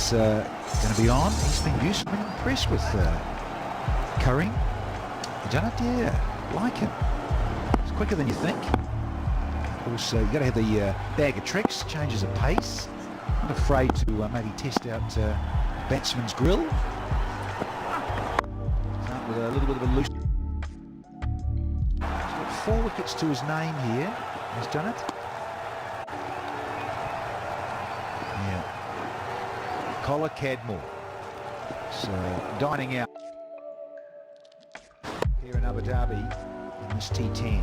It's going to be on. He's been useful. I'm impressed with Curry. Janet, yeah, like him. It's quicker than you think. Also, you've got to have the bag of tricks, changes of pace. Not afraid to maybe test out batsman's grill. Start with a little bit of a loose. He's got 4 wickets to his name here. Has Janet. Yeah. Collar Cadmore. So dining out here in Abu Dhabi in this T10.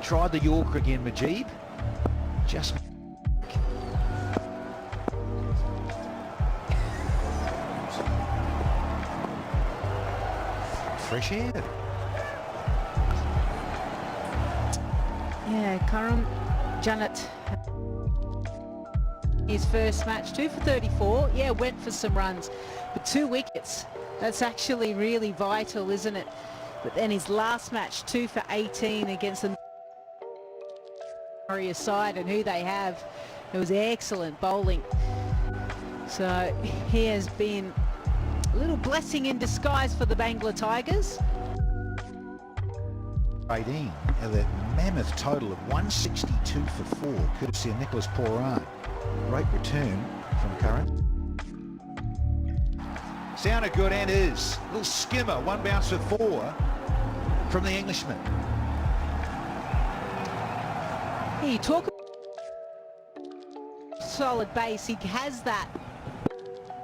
Tried the Yorker again, Majib. Just fresh air. Yeah, Karam Janet. His first match, 2 for 34. Yeah, went for some runs, but 2 wickets. That's actually really vital, isn't it? But then his last match, 2 for 18 against the Warriors side, and who they have, it was excellent bowling. So he has been a little blessing in disguise for the Bangla Tigers. 18, that mammoth total of 162 for 4, courtesy of Nicholas Poran. Great return from Curran. Sounded good and is. Little skimmer, 1 bounce for 4 from the Englishman. You talk about solid base, he has that.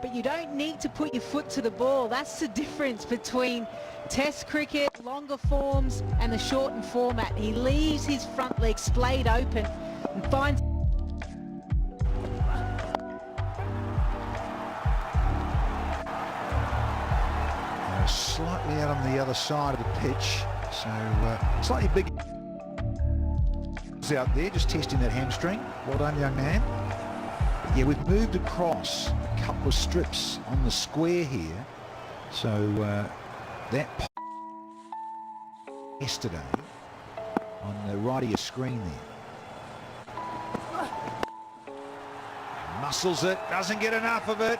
But you don't need to put your foot to the ball. That's the difference between Test cricket, longer forms, and the shortened format. He leaves his front leg splayed open and finds... Slightly out on the other side of the pitch, so slightly big out there, just testing that hamstring. Well done, young man. Yeah, we've moved across a couple of strips on the square here, so that yesterday on the right of your screen there. Muscles it, doesn't get enough of it.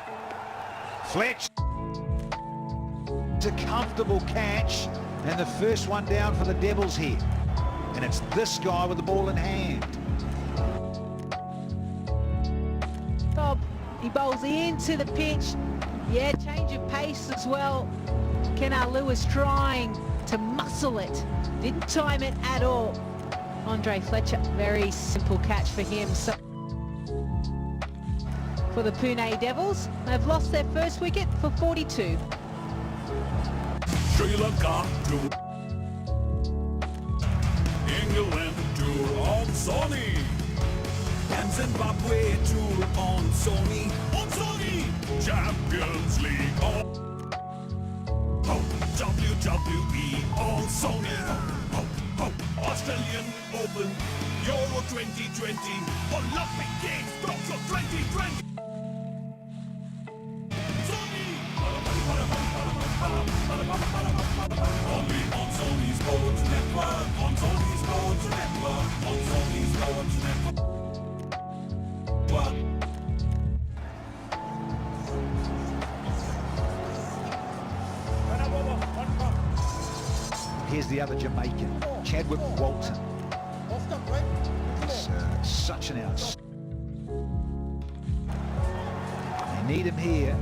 Fletch. It's a comfortable catch, and the first one down for the Devils here. And it's this guy with the ball in hand. Bob, he bowls into the pitch. Yeah, change of pace as well. Kennar Lewis trying to muscle it. Didn't time it at all. Andre Fletcher, very simple catch for him. So for the Pune Devils, they've lost their first wicket for 42. Sri Lanka to England to on Sony, and Zimbabwe to on Sony, Champions League on WWE on Sony, Australian Open, Euro 2020, Olympic Games, Tokyo 2020. Only on Sony Sports Network, on Sony Sports Network, on Sony Sports Network. Here's the other Jamaican, Chadwick Walton. He's such an outs. They need him here.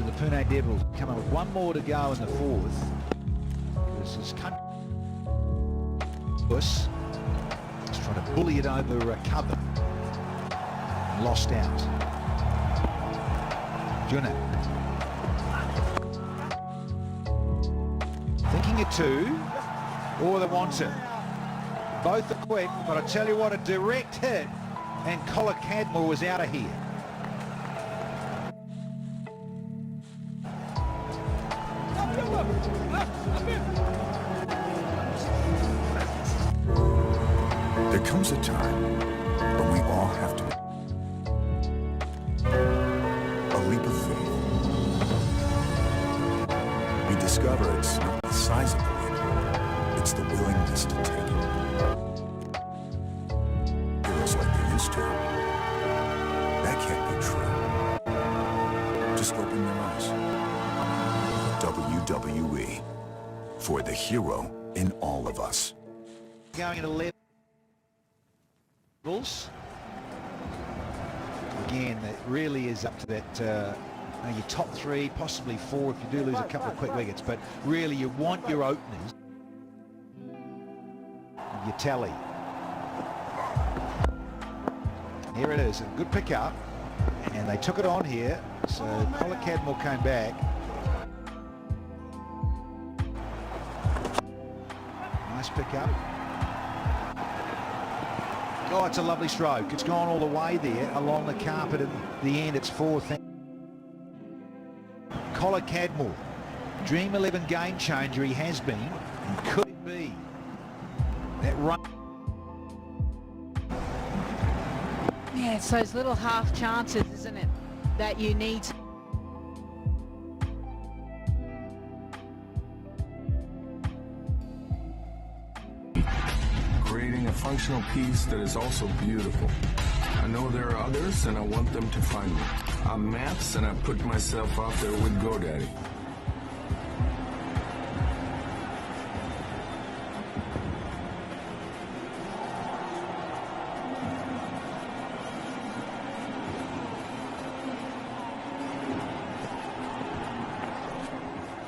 The Pune Devils come up with 1 more to go in the 4th. This is Trying to bully it over a cover. Lost out. Juna. Thinking it two. Or they want it. Both are quick, but I tell you what, a direct hit, and Collar Cadmore was out of here. There comes a time when we all have to a leap of faith. We discover it's not the size of the leap, it's the willingness to take it. Heroes like they used to. That can't be true. Just open your eyes. WWE. For the hero in all of us. Going into levels. Again, that really is up to that your top three, possibly four if you do lose a couple of quick wickets, but really you want your openers. Your tally. Here it is, a good pick up, and they took it on here, so Collar Cadmore came back. Nice pick up. Oh, it's a lovely stroke. It's gone all the way there along the carpet. At the end, it's fourth. Collar Cadmore, Dream 11 game changer he has been. And could it be that run? Yeah, it's those little half chances, isn't it, that you need to... Creating a functional piece that is also beautiful. I know there are others, and I want them to find me. I'm Maps, and I put myself out there with GoDaddy.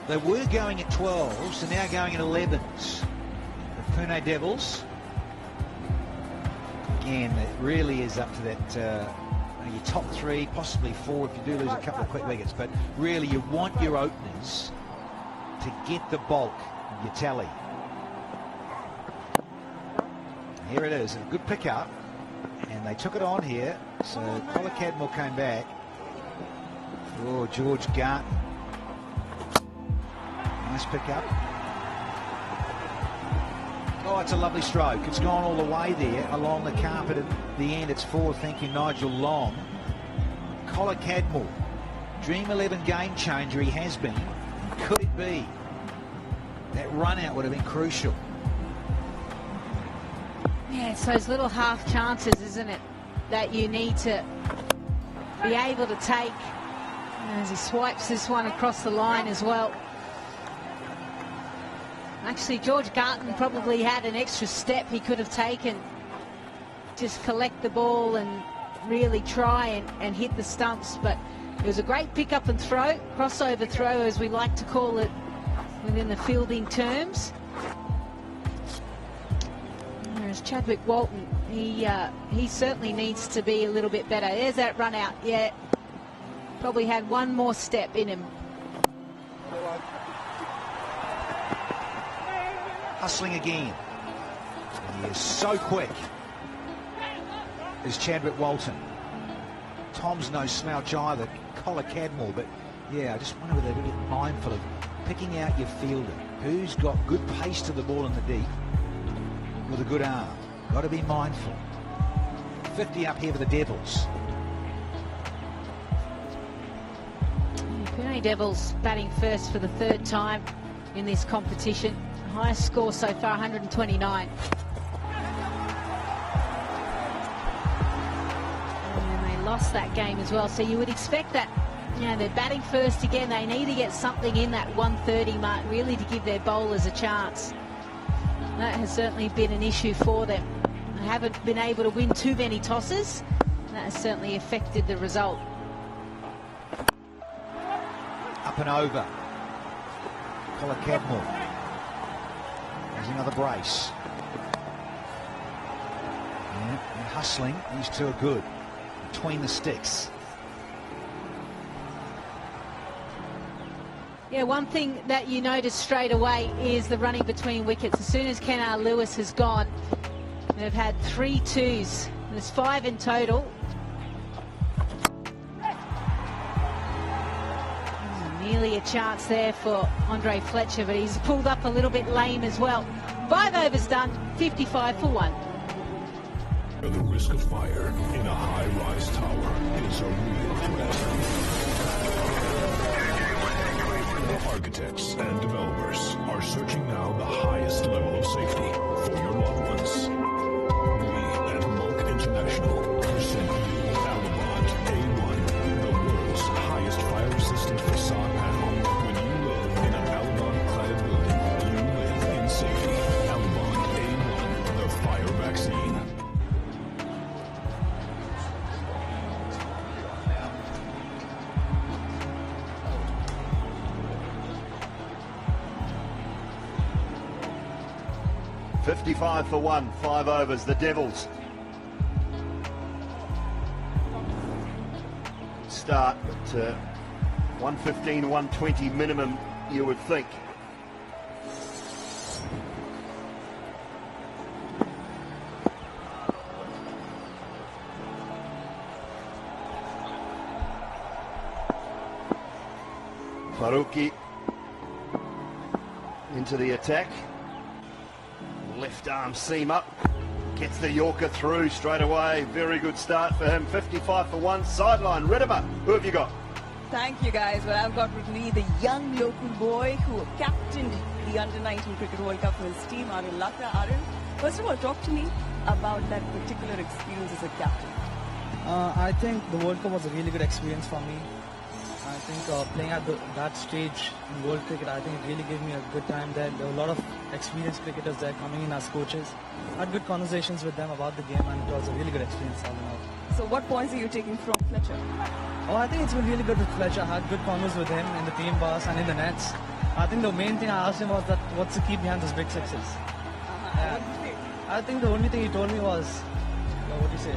They were going at 12s, and now going at 11s. The Pune Devils. Again, it really is up to that your top three, possibly four if you do lose a couple of quick wickets, but really you want your openers to get the bulk of your tally. Here it is, a good pick up, and they took it on here, so Collar Cadmore came back. Oh, George Garton. Nice pick up. Oh, it's a lovely stroke. It's gone all the way there along the carpet. At the end, it's four. Thank you, Nigel Long. Collar Cadmore, Dream 11 game changer he has been. Could it be? That run out would have been crucial. Yeah, it's those little half chances, isn't it, that you need to be able to take. As he swipes this one across the line as well. Actually, George Garton probably had an extra step he could have taken. Just collect the ball and really try and hit the stumps. But it was a great pick up and throw, crossover throw as we like to call it within the fielding terms. Whereas Chadwick Walton, he certainly needs to be a little bit better. There's that run out. Yeah, probably had one more step in him. Hustling again. He is so quick. Is Chadwick Walton. Tom's no slouch either, Collar Cadmore, but yeah, I just wonder whether they're a bit mindful of picking out your fielder. Who's got good pace to the ball in the deep with a good arm. Got to be mindful. 50 up here for the Devils. Pune Devils batting first for the third time in this competition. Highest score so far, 129. And they lost that game as well, so you would expect that, you know, they're batting first again. They need to get something in that 130 mark, really, to give their bowlers a chance. That has certainly been an issue for them. They haven't been able to win too many tosses. That has certainly affected the result. Up and over. Collar Cadmore. There's another brace. hustling. These two are good between the sticks. Yeah, one thing that you notice straight away is the running between wickets. As soon as Kennar Lewis has gone, they've had 3 twos. There's 5 in total. Nearly a chance there for Andre Fletcher, but he's pulled up a little bit lame as well. 5 overs done, 55 for 1. The risk of fire in a high-rise tower is a real threat. Architects and developers are searching now the highest level of safety for your loved ones. We at Monk International present you Alabant A1, the world's highest fire-resistant facade panel. When you live in an Alabant-cladded building, you live in safety. Alabant A1, the fire vaccine. $55 for 1, 5 overs, the Devils. Start at 115, 120 minimum, you would think. Faruqi into the attack. Left arm seam up, gets the Yorker through straight away. Very good start for him. 55 for 1, sideline. Riddimer, who have you got? Thank you guys. Well, I've got with me the young local boy who captained the Under-19 Cricket World Cup for his team, Arun Lakra. Arun, first of all, talk to me about that particular experience as a captain. I think the World Cup was a really good experience for me. I think playing at that stage in world cricket, I think it really gave me a good time there. There were a lot of experienced cricketers there coming in as coaches. I had good conversations with them about the game, and it was a really good experience all in all. So what points are you taking from Fletcher? Oh, I think it's been really good with Fletcher. I had good convos with him in the team bus and in the nets. I think the main thing I asked him was that what's the key behind those big sixes? What did you say? I think the only thing he told me was, what do you say?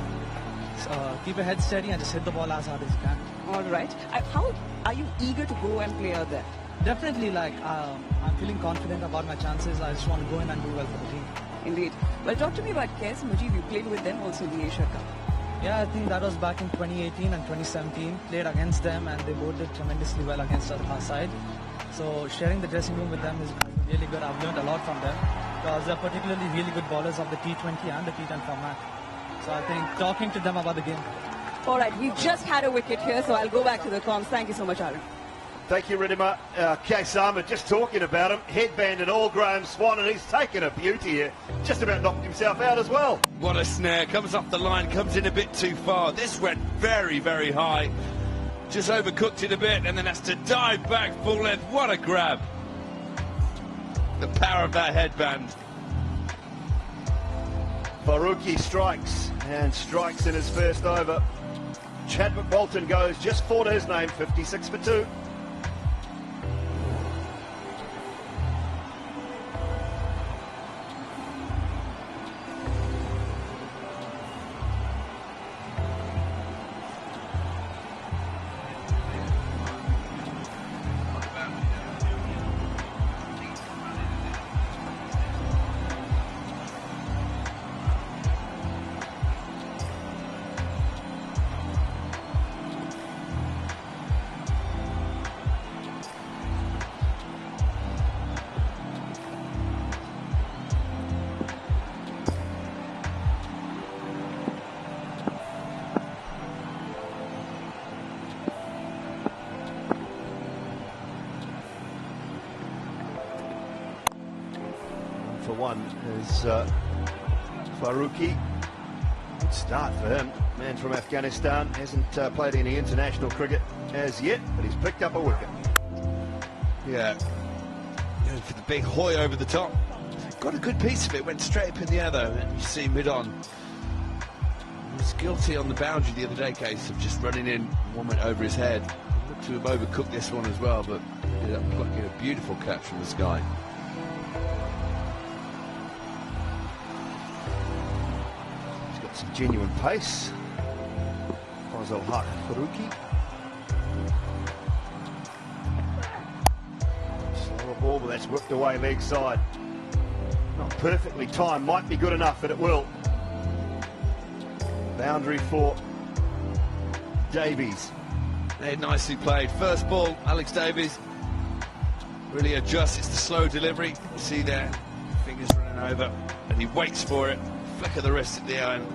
Keep your head steady and just hit the ball as hard as you can. All right. How are you eager to go and play out there? Definitely, I'm feeling confident about my chances. I just want to go in and do well for the team. Indeed. Well, talk to me about Kes Mujib. You played with them also in the Asia Cup. Yeah, I think that was back in 2018 and 2017. Played against them, and they both did tremendously well against our side. So sharing the dressing room with them is really good. I've learned a lot from them because they're particularly really good bowlers of the T20 and the T10 format. So I think talking to them about the game. All right, we've just had a wicket here, so I'll go back to the comms. Thank you so much, Arun. Thank you, Riddimer. Case Armour, just talking about him, headband and all, Graham Swan, and he's taken a beauty here. Just about knocked himself out as well. What a snare, comes off the line, comes in a bit too far. This went very, very high. Just overcooked it a bit, and then has to dive back full length. What a grab. The power of that headband. Faruqi strikes, and strikes in his first over. Chadwick Bolton goes just 4 to his name, 56 for 2. For one is Faruqi. Good start for him. Man from Afghanistan, hasn't played any international cricket as yet, but he's picked up a wicket. Yeah, going for the big hoy over the top. Got a good piece of it, went straight up in the air though, and you see mid-on. He was guilty on the boundary the other day, Case, of just running in, one went over his head. Looked to have overcooked this one as well, but ended up plucking a beautiful catch from the sky. He's got some genuine pace. Fazal Haq Faruqi. Slower ball, but that's whipped away leg side. Not perfectly timed, might be good enough, but it will. Boundary for Davies. Hey, nicely played. First ball, Alex Davies really adjusts. It's the slow delivery. You see there, fingers running over, and he waits for it. Flick of the wrist at the end,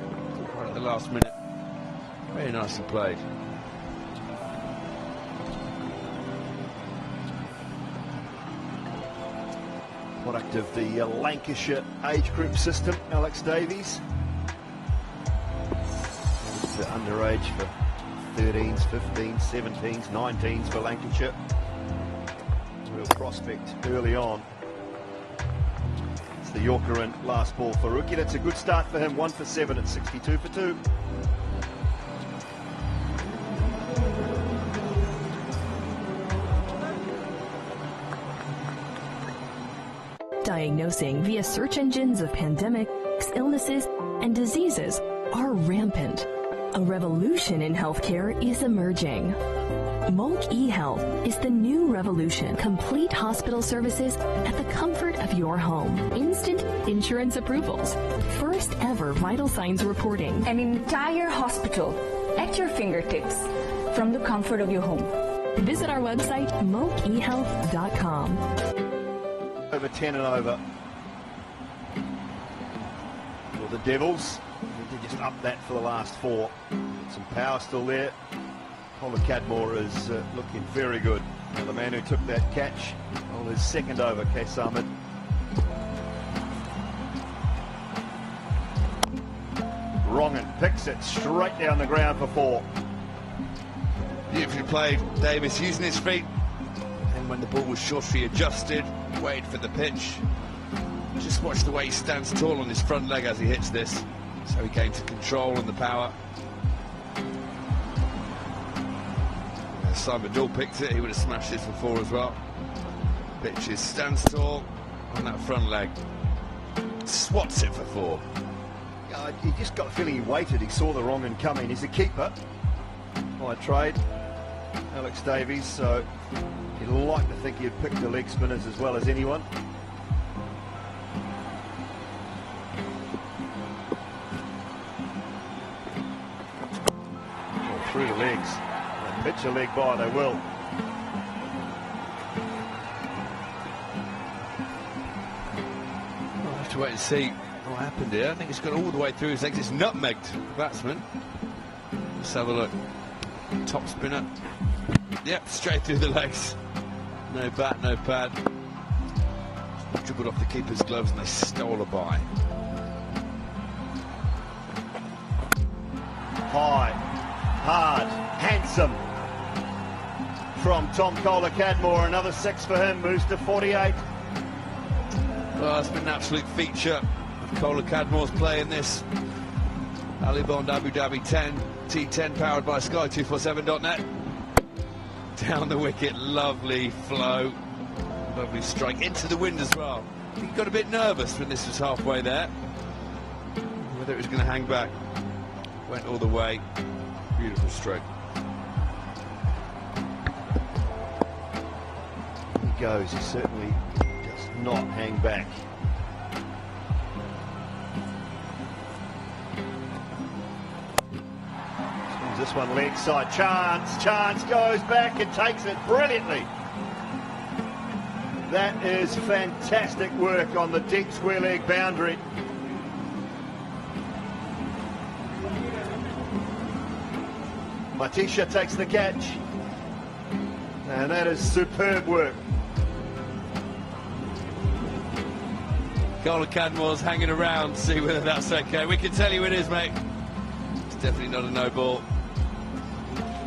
right at the last minute. Very nicely played. Product of the Lancashire age group system, Alex Davies. He's underage for 13s, 15s, 17s, 19s for Lancashire. Real prospect early on. It's the Yorker and last ball for Faruqi. That's a good start for him, 1 for 7 at 62 for 2. Diagnosing via search engines of pandemics, illnesses, and diseases are rampant. A revolution in healthcare is emerging. Molk eHealth is the new revolution. Complete hospital services at the comfort of your home. Instant insurance approvals. First ever vital signs reporting. An entire hospital at your fingertips from the comfort of your home. Visit our website, molkehealth.com. Over 10 and over. Well, the Devils need to just up that for the last 4. Some power still there. Colin Cadmore is looking very good. Now the man who took that catch on his second over, Case Ahmed. Wrongen picks it straight down the ground for 4. Beautifully played. Davis using his feet. And when the ball was short, he adjusted, waited for the pitch. Just watch the way he stands tall on his front leg as he hits this. So he gains the control and the power. Simon Dool picked it, he would have smashed this for 4 as well. Pitches, stands tall on that front leg. Swats it for 4. He just got a feeling he waited. He saw the Wrongen coming. He's a keeper by trade, Alex Davies, so you'd like to think he'd pick the leg spinners as well as anyone. Oh, through the legs. They pitch a leg by, they will. We'll have to wait and see what happened here. I think it's gone all the way through his legs. It's nutmegged the batsman. Let's have a look. Top spinner. Yep, straight through the legs. No bat, no pad. Dribbled off the keeper's gloves and they stole a bye. High, hard, handsome from Tom Kohler-Cadmore. Another 6 for him, moves to 48. Well, it's been an absolute feature of Kohler-Cadmore's play in this. Ali Bond Abu Dhabi 10, T10 powered by Sky247.net. Down the wicket, lovely flow, lovely strike into the wind as well. He got a bit nervous when this was halfway there, whether it was going to hang back. Went all the way, beautiful stroke. He goes, he certainly does not hang back. This one leg side, chance goes back and takes it brilliantly. That is fantastic work on the deep square leg boundary. Matisha takes the catch, and that is superb work. Kohler-Cadmore's hanging around to see whether that's okay. We can tell you it is, mate. It's definitely not a no ball.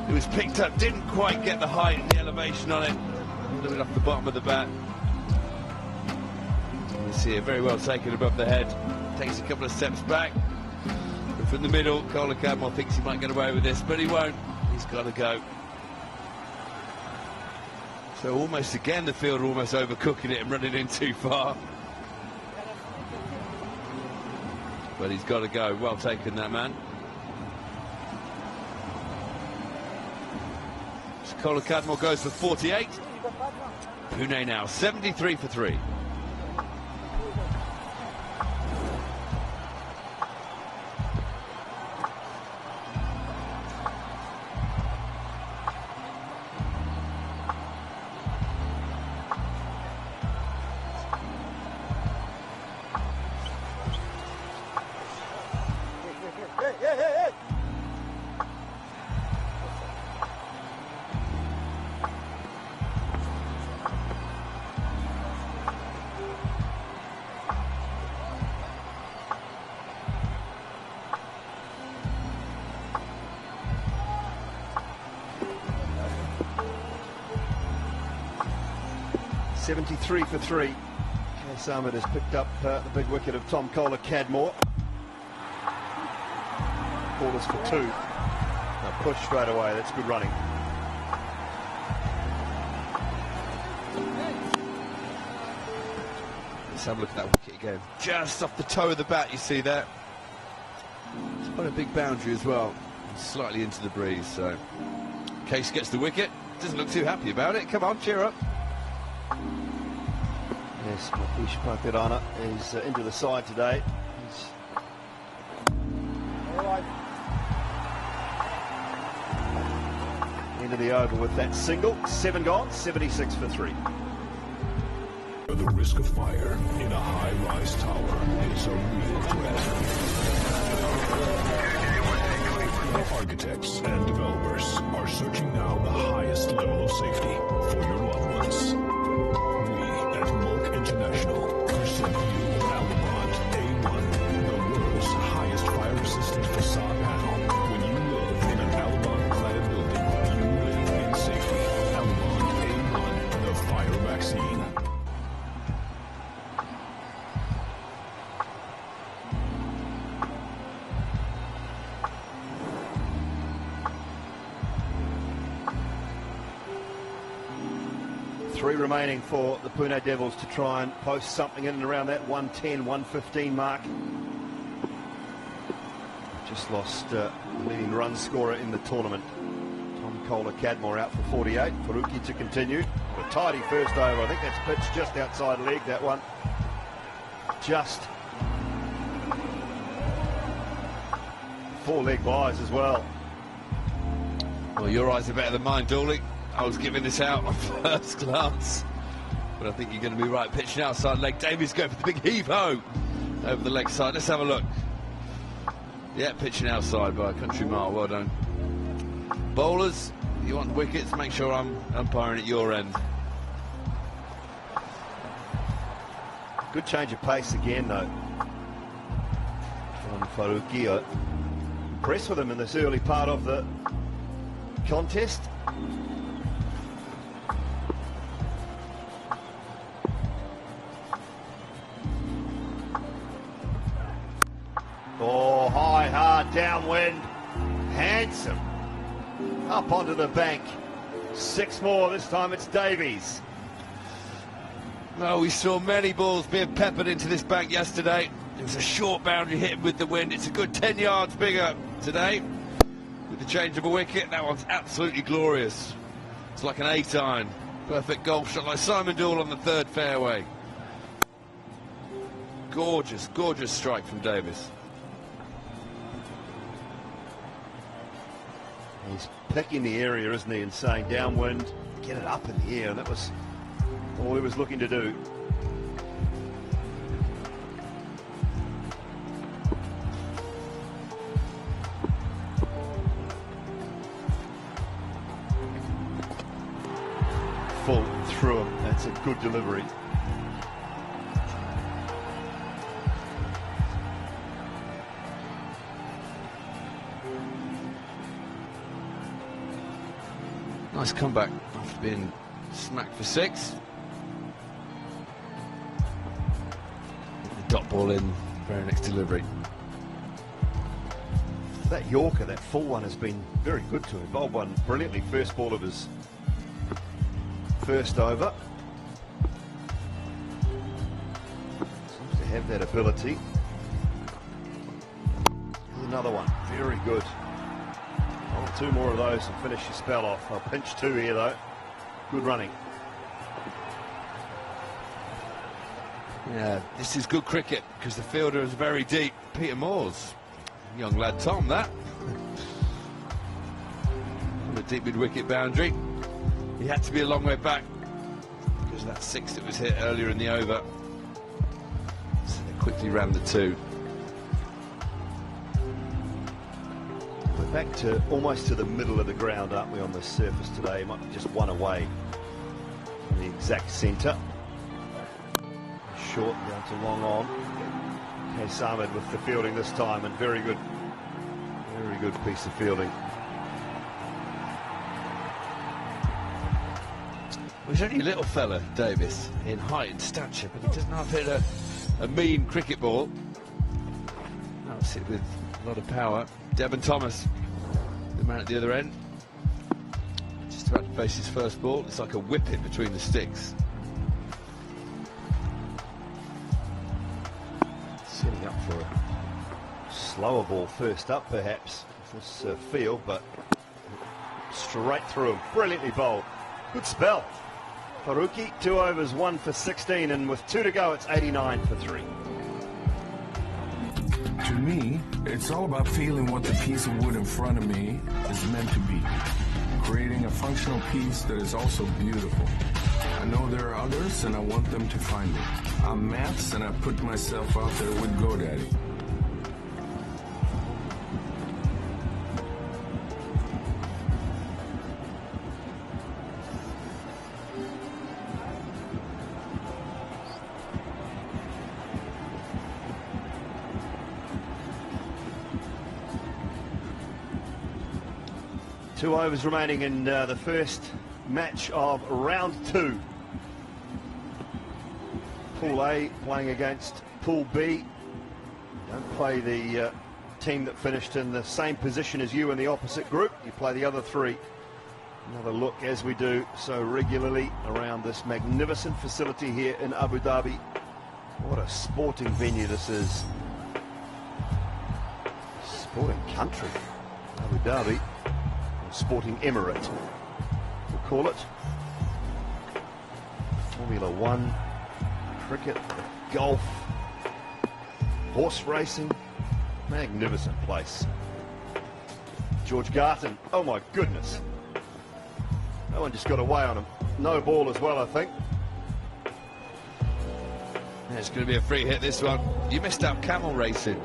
It was picked up, didn't quite get the height and the elevation on it. A little bit off the bottom of the bat. You see it very well taken above the head. Takes a couple of steps back. But from the middle, Kohler-Cadmore thinks he might get away with this, but he won't. He's got to go. So almost again, the fielder almost overcooking it and running in too far. But he's got to go. Well taken, that man. Colin Cadmore goes for 48. Pune now 73 for 3. .73 for 3. Case Ahmed has picked up the big wicket of Tom Kohler-Cadmore. Ballers for 2. Now push straight away. That's good running. Let's have a look at that wicket again. Just off the toe of the bat, you see that. It's quite a big boundary as well. Slightly into the breeze, so Case gets the wicket. Doesn't look too happy about it. Come on, cheer up. Yes, Mahesh Patirana is into the side today. He's into the over with that single. 7 gone, 76 for 3. The risk of fire in a high-rise tower is a real threat. Architects and developers are searching now the highest level of safety for your loved ones. International present you Alabama A1, the world's highest fire-resistant facade panel. When you live in an Alabama-cladded building, you live in safety. Alabama A1, the fire vaccine. Three remaining for the Pune Devils to try and post something in and around that 110, 115 mark. Just lost the leading run scorer in the tournament. Tom Kohler-Cadmore out for 48. Faruqi to continue. A tidy first over. I think that's pitched just outside leg, that one. Just 4 leg byes as well. Well, your eyes are better than mine, Dawley. I was giving this out on first glance, but I think you're going to be right. Pitching outside leg. Davies going for the big heave-ho over the leg side. Let's have a look. Yeah, pitching outside by a country mile. Well done. Bowlers, you want wickets, make sure I'm umpiring at your end. Good change of pace again, though. From Faruqi. Impressed with him in this early part of the contest. Oh, high, hard, downwind. Handsome. Up onto the bank. 6 more, this time it's Davies. No, we saw many balls being peppered into this bank yesterday. It was a short boundary hit with the wind. It's a good 10 yards bigger today. With the change of a wicket, that one's absolutely glorious. It's like an 8-iron. Perfect golf shot like Simon Doull on the 3rd fairway. Gorgeous, gorgeous strike from Davies. He's picking the area, isn't he, and saying downwind, get it up in the air. And that was all he was looking to do. Full through him. That's a good delivery. Nice comeback after being smacked for 6. The dot ball in, very next delivery. That Yorker, that full one, has been very good to him. Bowled one brilliantly, first ball of his first over. Seems to have that ability. another one. Very good. Oh, two more of those and finish your spell off. I'll pinch two here, though. Good running. Yeah, this is good cricket because the fielder is very deep. Peter Moore's young lad Tom, that. On the deep mid-wicket boundary. He had to be a long way back because of that six that was hit earlier in the over. So they quickly ran the two. We're back to almost to the middle of the ground, aren't we, on the surface today? Might be just one away from the exact centre. Short down to long on. Case Ahmed with the fielding this time, and very good piece of fielding. Well, he's only a little fella, Davis, in height and stature, but he doesn't have hit a mean cricket ball. That's it with a lot of power. Devon Thomas, the man at the other end, just about to face his first ball. It's like a whippet between the sticks. Setting up for a slower ball first up, perhaps, with this field, but straight through him. Brilliantly bowled. Good spell. Faruqi, 2 overs, 1 for 16, and with 2 to go, it's 89 for 3. To me, it's all about feeling what the piece of wood in front of me is meant to be. Creating a functional piece that is also beautiful. I know there are others, and I want them to find me. I'm maths, and I put myself out there with GoDaddy. Two overs remaining in the first match of round 2. Pool A playing against Pool B. Don't play the team that finished in the same position as you in the opposite group. You play the other 3. Another look, as we do so regularly, around this magnificent facility here in Abu Dhabi. What a sporting venue this is. Sporting country, Abu Dhabi. Sporting Emirate, we'll call it. Formula 1, cricket, golf, horse racing, magnificent place. George Garton, oh my goodness. No one just got away on him. No ball as well, I think. It's going to be a free hit, this one. You missed out camel racing,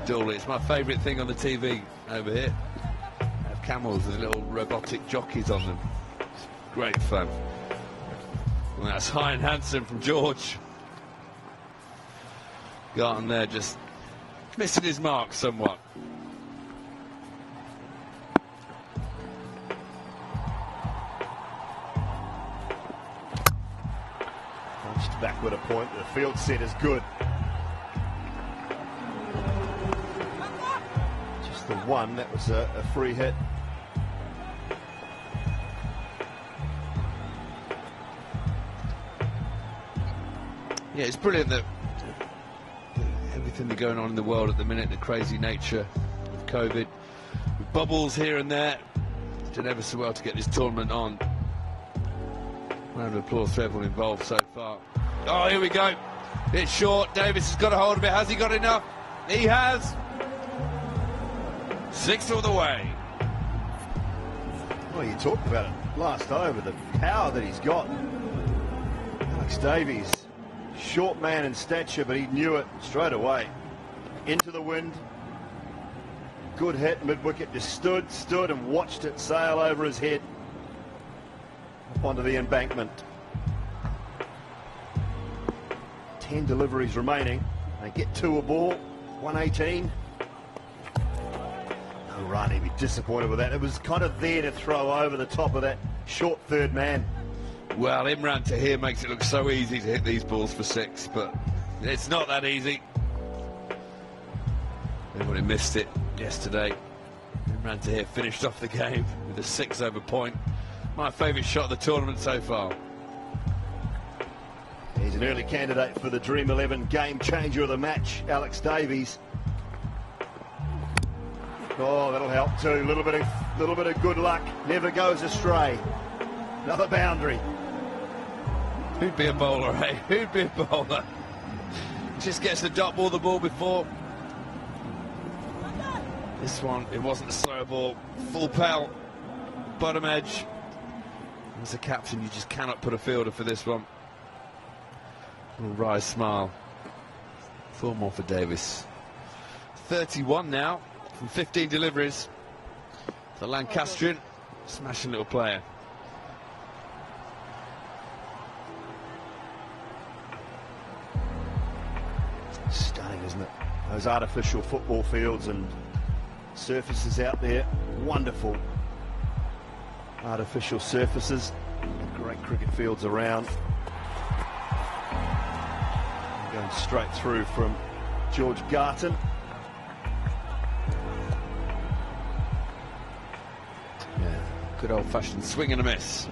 Dooley. It's my favourite thing on the TV over here. Camels with little robotic jockeys on them. It's great fun. And that's high and handsome from George. Garton there just missing his mark somewhat. Punched backward a point. The field set is good. Just the one, that was a free hit. Yeah, it's brilliant that everything that's going on in the world at the minute, the crazy nature of COVID, with bubbles here and there, did ever so well to get this tournament on. Round of applause for everyone involved so far. Oh, here we go. It's short. Davis has got a hold of it. Has he got enough? He has. 6 all the way. Well, you talked about it last over, the power that he's got. Alex Davies. Short man in stature, but he knew it straight away. Into the wind. Good hit, mid-wicket, just stood and watched it sail over his head. Up onto the embankment. 10 deliveries remaining. They get 2 a ball, 118. No run, he'd be disappointed with that. It was kind of there to throw over the top of that short third man. Well, Imran Tahir makes it look so easy to hit these balls for 6, but it's not that easy. Everybody missed it yesterday. Imran Tahir finished off the game with a 6 over point. My favourite shot of the tournament so far. He's an early candidate for the Dream 11 game changer of the match, Alex Davies. Oh, that'll help too. Little bit of good luck. Never goes astray. Another boundary. Who'd be a bowler, eh? Who'd be a bowler? Just gets the dot ball the ball before. This one, it wasn't a slow ball. Full pelt. Bottom edge. As a captain, you just cannot put a fielder for this one. Little wry smile. 4 more for Davis. 31 now from 15 deliveries. The Lancastrian, smashing little player. Stunning, isn't it? Those artificial football fields and surfaces out there. Wonderful artificial surfaces. Great cricket fields around. Going straight through from George Garton. Yeah, good old-fashioned swing and a miss.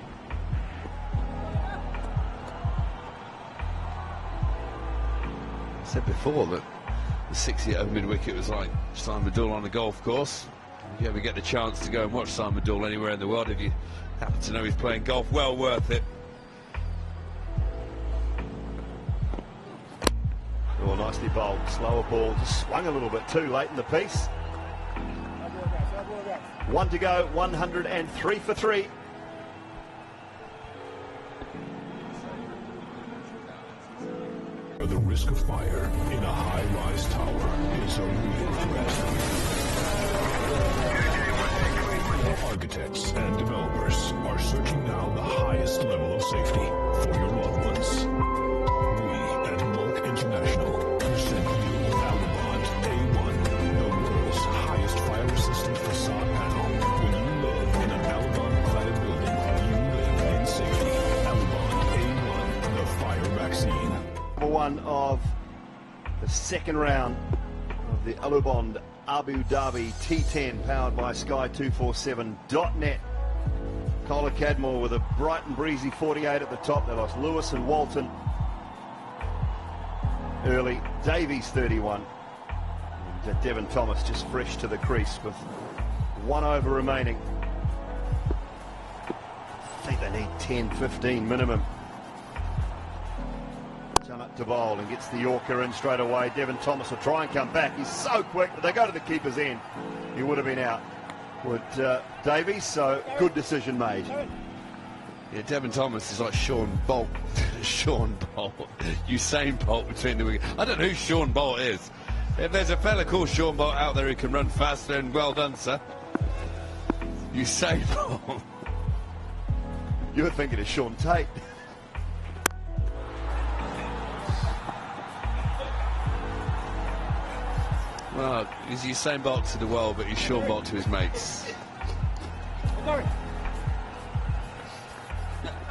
I said before that the 60 over mid-wicket was like Simon Dull on a golf course. If you ever get the chance to go and watch Simon Dull anywhere in the world, if you happen to know he's playing golf, well worth it. Oh, nicely bowled. Slower ball, just swung a little bit too late in the piece. 1 to go, 103 for 3. The risk of fire in a high-rise tower is a real threat. Architects and developers are searching now the highest level of safety for your loved ones. We at Mulk International present you Alabant A1, the world's highest fire-resistant facade panel. When you live in an Alabant-cladded building, you live in safety. Alabant A1, the fire vaccine. Number 1 of the second round of the Alubond Abu Dhabi T10, powered by Sky247.net. Collar Cadmore with a bright and breezy 48 at the top. They lost Lewis and Walton early. Davies 31. And Devon Thomas just fresh to the crease with 1 over remaining. I think they need 10, 15 minimum. Up to bowl and gets the Yorker in straight away. Devon Thomas will try and come back. He's so quick, but they go to the keeper's end. He would have been out with Davies, so good decision made. Yeah, Devon Thomas is like Sean Bolt. Sean Bolt. Usain Bolt between the wickets. I don't know who Sean Bolt is. If there's a fella called Sean Bolt out there who can run fast, then well done, sir. Usain Bolt. You were thinking of Sean Tate. Well, he's Usain Bolt to the world, but he's Sean Bolt to his mates.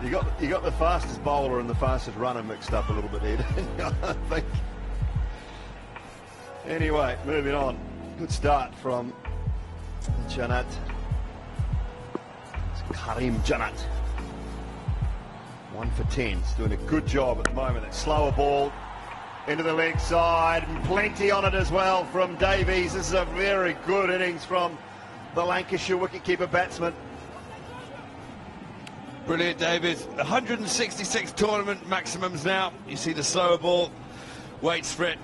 You got the fastest bowler and the fastest runner mixed up a little bit there, I think. Anyway, moving on. Good start from Janat. It's Karim Janat. 1 for 10. He's doing a good job at the moment. That slower ball into the leg side, and plenty on it as well from Davies. This is a very good innings from the Lancashire wicketkeeper batsman. Brilliant, Davies. 166 tournament maximums now. You see the slower ball. Waits for it.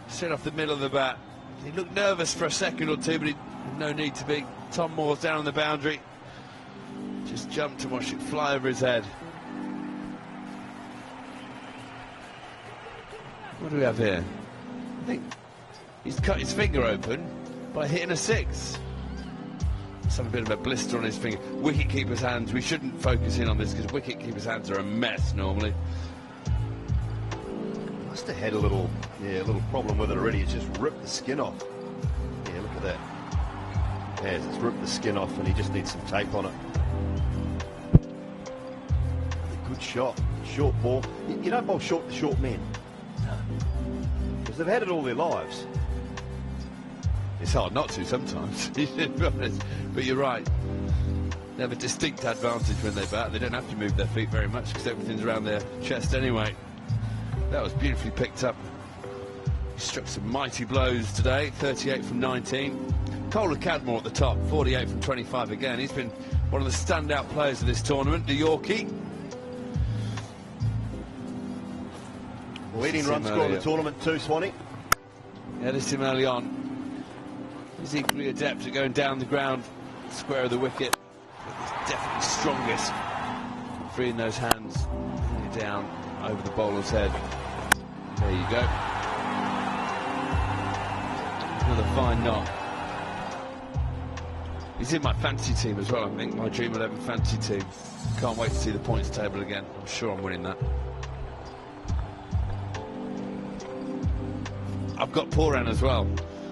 Straight off the middle of the bat. He looked nervous for a second or two, but he no need to be. Tom Moore's down on the boundary. Just jumped to watch it fly over his head. What do we have here? I think he's cut his finger open by hitting a 6. Let's have a bit of a blister on his finger. Wicketkeeper's hands. We shouldn't focus in on this because wicketkeeper's hands are a mess normally. Must have had a little problem with it already. It's just ripped the skin off. Yeah, look at that. Yeah, it's ripped the skin off, and he just needs some tape on it. Good shot. Short ball. You don't bowl short men. Because they've had it all their lives. It's hard not to sometimes, but you're right. They have a distinct advantage when they bat. They don't have to move their feet very much because everything's around their chest anyway. That was beautifully picked up. struck some mighty blows today, 38 from 19. Kohler Cadmore at the top, 48 from 25 again. He's been one of the standout players of this tournament, the Yorkie. Leading run score in the tournament too, Swanee. Yeah, this him early on. He's equally adept at going down the ground, square of the wicket. But he's definitely strongest. Freeing those hands, bring it down over the bowler's head. There you go. Another fine knock. He's in my fantasy team as well, I think, my Dream 11 fantasy team. Can't wait to see the points table again. I'm sure I'm winning that. I've got Pooran as well.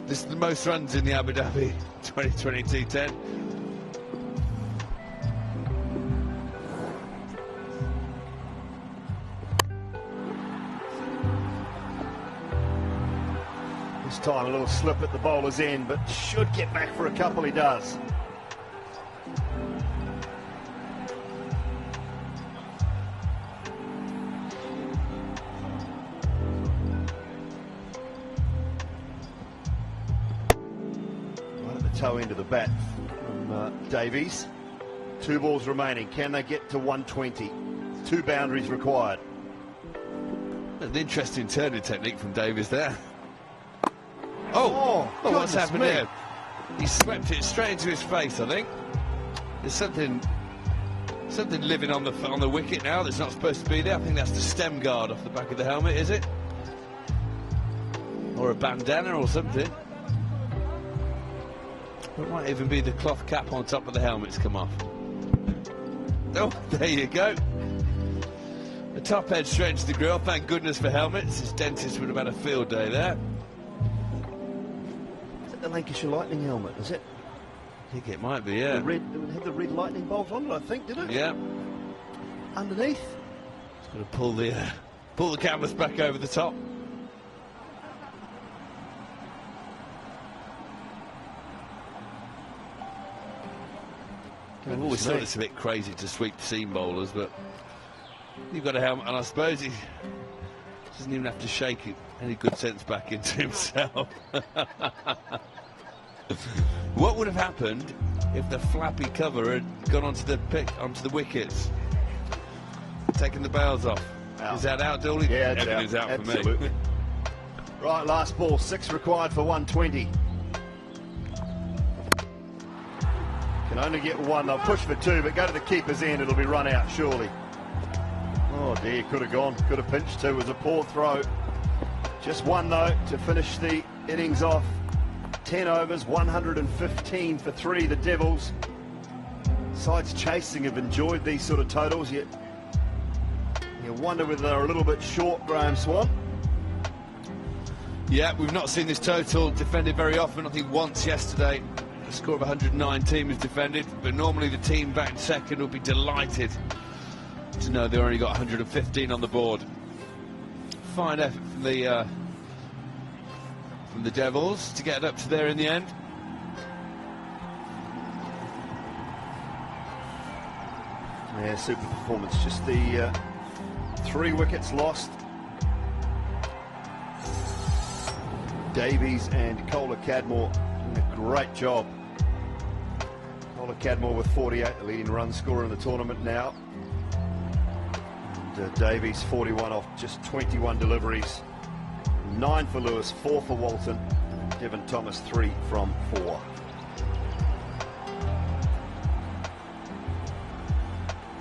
This is the most runs in the Abu Dhabi 2020 T10. This time a little slip at the bowler's end, but should get back for a couple, he does. Toe end of the bat from Davies. 2 balls remaining. Can they get to 120? 2 boundaries required. An interesting turning technique from Davies there. Oh, what's happened here? He swept it straight into his face, I think. There's something living on the wicket now that's not supposed to be there. I think that's the stem guard off the back of the helmet, is it? Or a bandana or something. It might even be the cloth cap on top of the helmet's come off. Oh, there you go. The top head straight into the grill. Thank goodness for helmets. His dentist would have had a field day there. Is it the Lancashire Lightning helmet, is it? I think it might be, yeah. The red, it had the red lightning bolt on it, I think, did it? Yeah. Underneath. Just got to pull the canvas back over the top. I've always thought it's a bit crazy to sweep seam bowlers, but you've got a helmet, and I suppose he doesn't even have to shake any good sense back into himself. What would have happened if the flappy cover had gone onto the wickets, taking the bails off? Out. Is that out, Dooley? Yeah, it's Everything's out for me. Right, last ball, 6 required for 120. Can only get 1, they'll push for 2, but go to the keeper's end, it'll be run out, surely. Oh dear, could have gone, could have pinched 2, it was a poor throw. Just 1 though, to finish the innings off. 10 overs, 115 for 3, the Devils. Sides chasing have enjoyed these sort of totals, yet you wonder whether they're a little bit short, Graham Swan. Yeah, we've not seen this total defended very often. I think once yesterday. A score of 119 was defended, but normally the team back second would be delighted to know they only got 115 on the board. Fine effort from the Devils to get it up to there in the end. Yeah, super performance. Just the 3 wickets lost. Davies and Kohler Cadmore doing a great job. Kohler Cadmore with 48, the leading run scorer in the tournament now. And Davies 41 off just 21 deliveries. 9 for Lewis, 4 for Walton. Devon Thomas 3 from 4.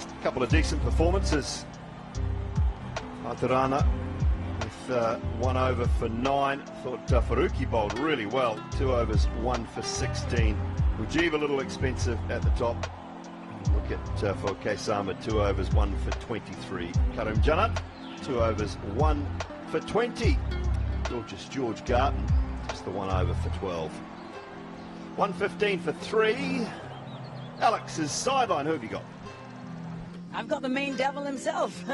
A couple of decent performances. Atarana with 1 over for 9. Thought Faruqi bowled really well. 2 overs, 1 for 16. Mujeeb a little expensive at the top. Look at for Kaisama, 2 overs, 1 for 23. Karim Janat, 2 overs, 1 for 20. George Garton, just the 1 over for 12. 115 for 3. Alex's sideline, who have you got? I've got the main devil himself,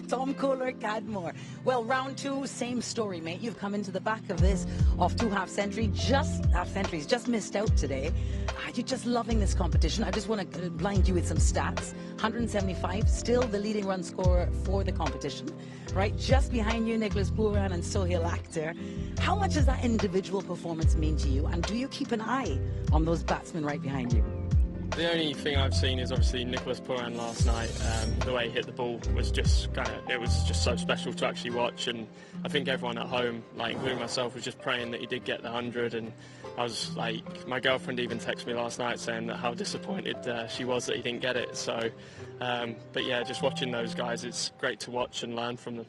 Tom Kohler-Cadmore. Well, round two, same story, mate. You've come into the back of this off two half-centuries, just missed out today. You're just loving this competition. I just want to blind you with some stats. 175, still the leading run scorer for the competition, right? Just behind you, Nicholas Pooran and Sohail Akhtar. How much does that individual performance mean to you? And do you keep an eye on those batsmen right behind you? The only thing I've seen is obviously Nicholas Pooran last night. The way he hit the ball was just it was just so special to actually watch, and I think everyone at home, like including myself, was just praying that he did get the 100. And I was like, my girlfriend even texted me last night saying that how disappointed she was that he didn't get it. So, but yeah, just watching those guys, it's great to watch and learn from them.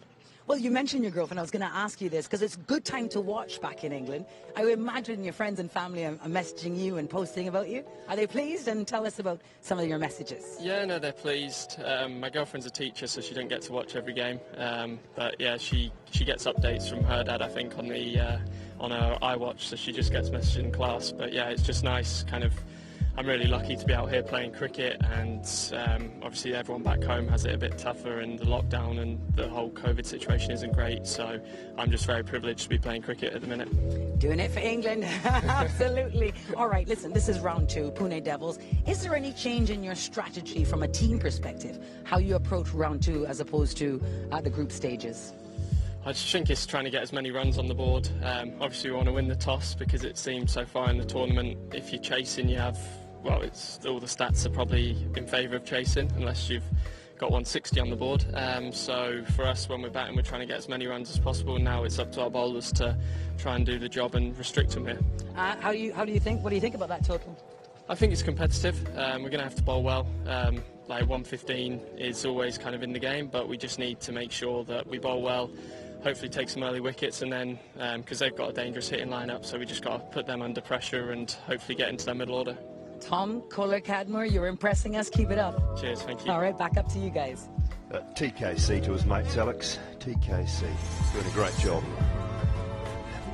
Well, you mentioned your girlfriend. I was going to ask you this because it's a good time to watch back in England. I would imagine your friends and family are messaging you and posting about you. Are they pleased? And tell us about some of your messages. Yeah, no, they're pleased. My girlfriend's a teacher, so she doesn't get to watch every game. But yeah, she gets updates from her dad, I think, on her iWatch, so she just gets messages in class. But yeah, it's just nice, kind of. I'm really lucky to be out here playing cricket, and obviously everyone back home has it a bit tougher, and the lockdown and the whole COVID situation isn't great, so I'm just very privileged to be playing cricket at the minute. Doing it for England, absolutely. All right, listen, this is round two, Pune Devils. Is there any change in your strategy from a team perspective, how you approach round two as opposed to the group stages? I just think it's trying to get as many runs on the board. Obviously we want to win the toss because it seems so far in the tournament, if you're chasing, you have, well, all the stats are probably in favour of chasing unless you've got 160 on the board. So for us, when we're batting, we're trying to get as many runs as possible. And now it's up to our bowlers to try and do the job and restrict them here. What do you think about that total? I think it's competitive. We're going to have to bowl well. Like 115 is always kind of in the game, but we just need to make sure that we bowl well. Hopefully take some early wickets, and then because they've got a dangerous hitting lineup, so we just got to put them under pressure and hopefully get into their middle order. Tom Kohler-Cadmore, you're impressing us. Keep it up. Cheers, thank you. All right, back up to you guys. TKC to his mates, Alex. TKC doing a great job.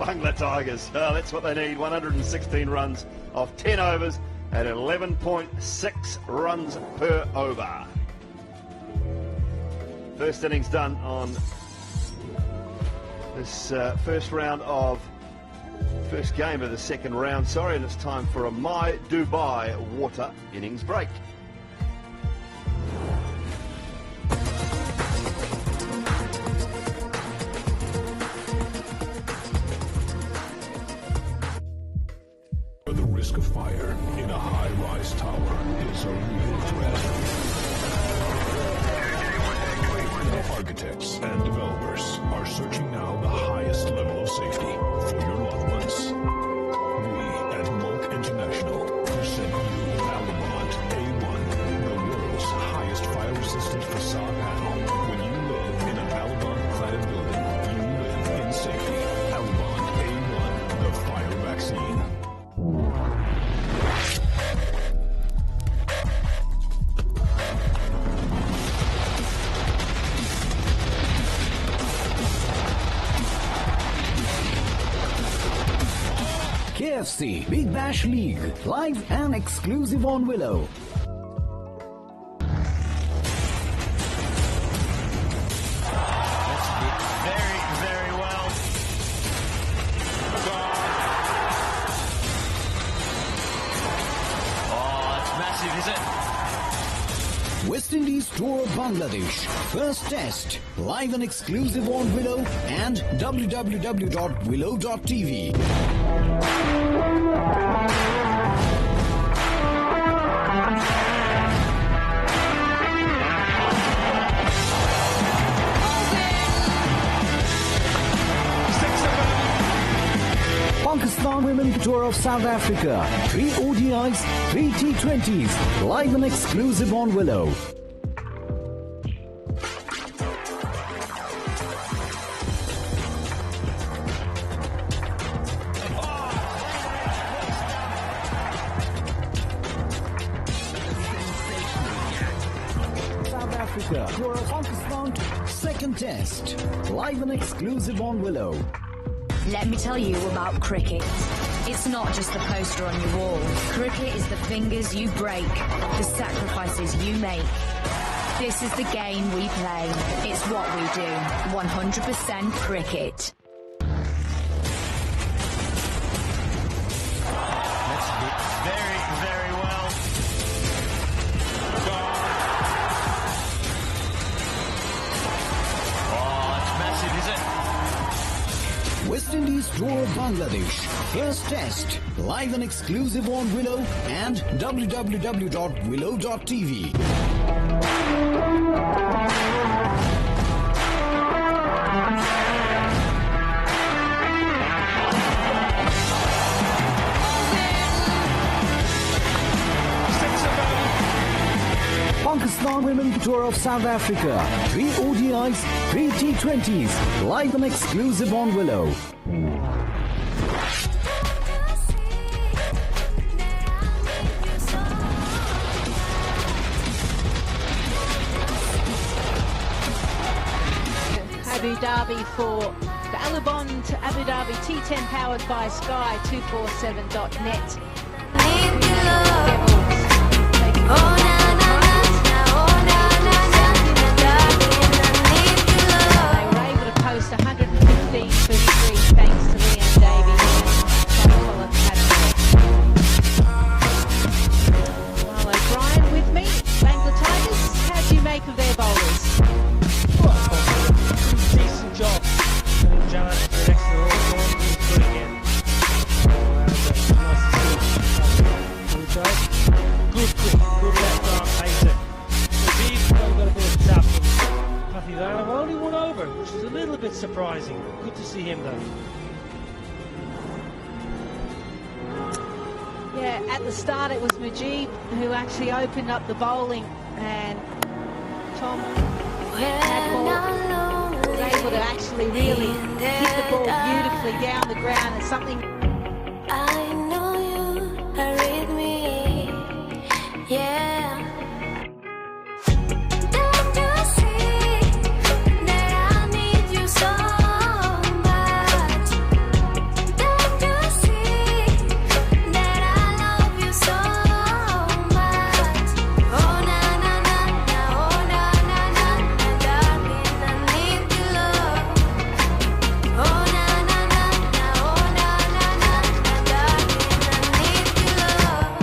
Bangla Tigers, that's what they need. 116 runs off 10 overs at 11.6 runs per over. First innings done on this first game of the second round, and it's time for a My Dubai Water innings break. The risk of fire in a high-rise tower is a real threat. Architects and developers are searching now the highest level of safety for your loved ones. We at Mulk International present you Alabant A1, the world's highest fire-resistant facade panel. When you live in an Alabant-cladded building, you live in safety. Alabant A1, the fire vaccine. KFC Big Bash League, live and exclusive on Willow. That's hit very, very well. Oh, that's massive, is it? West Indies tour Bangladesh. First test, live and exclusive on Willow and www.willow.tv. Pakistan Women Tour of South Africa. 3 ODIs, 3 T20s. Live and exclusive on Willow. South Africa. Tour of Pakistan. Second test. Live and exclusive on Willow. Let me tell you about cricket. It's not just the poster on your wall. Cricket is the fingers you break, the sacrifices you make. This is the game we play. It's what we do. 100% cricket. That's hit very, very well. Gone. Oh, it's massive, is it? West Indies tour Bangladesh. First test. Live and exclusive on Willow and www.willow.tv. Pakistan Women Tour of South Africa. 3 ODIs, 3 T20s. Live and exclusive on Willow. Abu Dhabi for the Alubon to Abu Dhabi T10 powered by Sky 247.net. They were able to post 115 for victory thanks to Leanne Davies and Colin Cadmore. Well, O'Brien with me, Bangla Tigers. How do you make of their bowlers? Decent job. I think Janet did an extra all form. He was good again. Nice to see. Good quick, good left arm pacer. He's got a bit of tap from Patidana. Only one over, which is a little bit surprising. Good to see him though. Yeah, at the start it was Majid who actually opened up the bowling, and Tom Cadmore was able to actually really hit the ball beautifully down the ground. It's something. I know you are with me, yeah. Don't you see that I need you so much? Don't you see that I love you so much? Oh na na na na, oh na na na na, darling, I need your love. Oh na na na na, oh na na na na, darling, I need your love.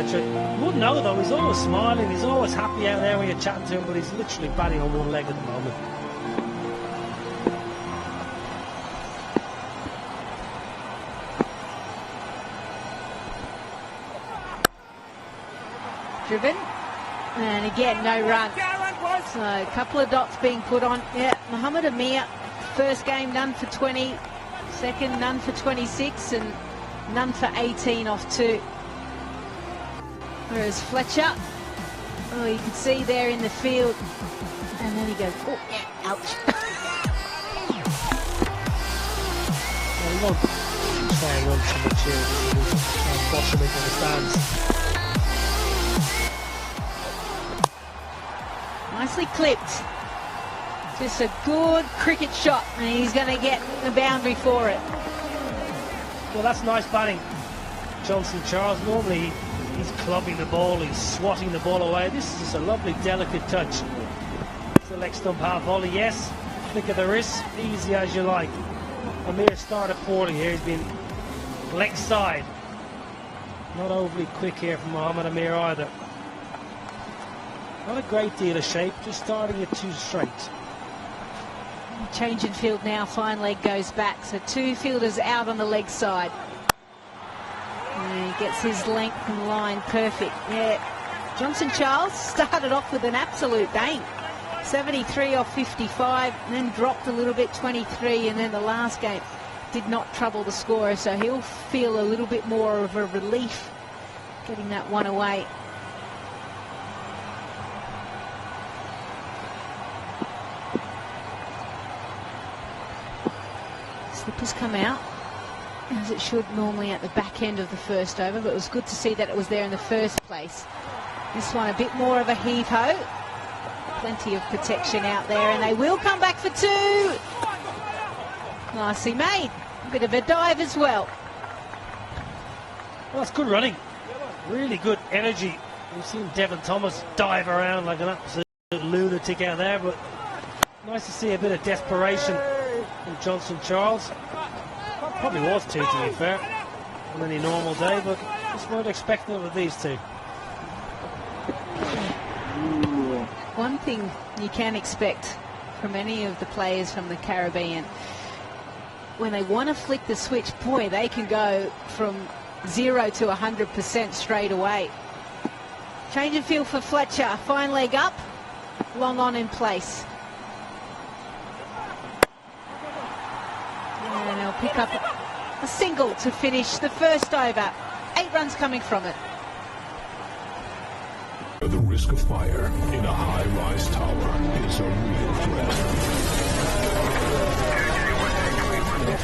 Fletcher. You wouldn't know though, he's always smiling, he's always happy out there when you're chatting to him, but he's literally batting on one leg at the moment. Driven. And again, no run. So a couple of dots being put on. Yeah, Mohammed Amir, first game none for 20, second none for 26, and none for 18 off 2. Whereas Fletcher, oh, you can see there in the field, and then he goes, oh, yeah, ouch. Well, he won't try and run too much here. Try and bosh him into the stands. Nicely clipped. Just a good cricket shot, and he's going to get the boundary for it. Well, that's nice batting. Johnson Charles, normally he's clubbing the ball, he's swatting the ball away. This is just a lovely, delicate touch. It's a leg stump half volley, yes. Flick of the wrist, easy as you like. Amir started poorly here, he's been leg side. Not overly quick here from Mohammed Amir either. Not a great deal of shape, just starting it too straight. Change in field now, fine leg goes back. So 2 fielders out on the leg side. And he gets his length and line perfect. Yeah, Johnson Charles started off with an absolute bang. 73 off 55, and then dropped a little bit, 23, and then the last game did not trouble the scorer. So he'll feel a little bit more of a relief getting that one away. Slippers come out, as it should normally at the back end of the first over, but it was good to see that it was there in the first place. This one a bit more of a heave-ho. Plenty of protection out there, and they will come back for 2. Nicely made. A bit of a dive as well. Well, that's good running. Really good energy. We've seen Devon Thomas dive around like an absolute lunatic out there, but nice to see a bit of desperation from Johnson Charles. Probably was 2 to be fair on any normal day, but just weren't expecting it with these 2. One thing you can expect from any of the players from the Caribbean, when they want to flick the switch, boy, they can go from 0 to 100% straight away. Change of field for Fletcher, fine leg up, long on in place. And they'll pick up a single to finish the first over. 8 runs coming from it. The risk of fire in a high-rise tower is a real threat.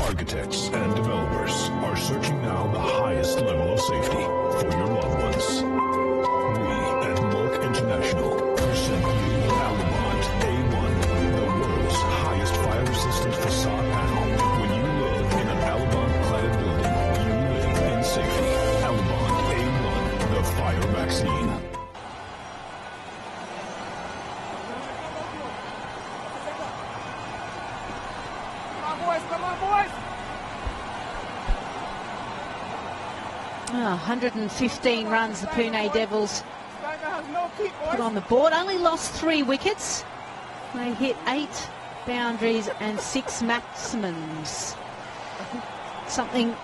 Architects and developers are searching now the highest level of safety for your loved ones. We at Mulk International present you Alabant A1, the world's highest fire-resistant facade panel. When you live in an Alabant-clad building, you live in safety. Alabant A1, the fire vaccine. Come on, boys! 115 runs the Pune Devils put on the board. Only lost 3 wickets. They hit 8 boundaries and 6 maximums. Something,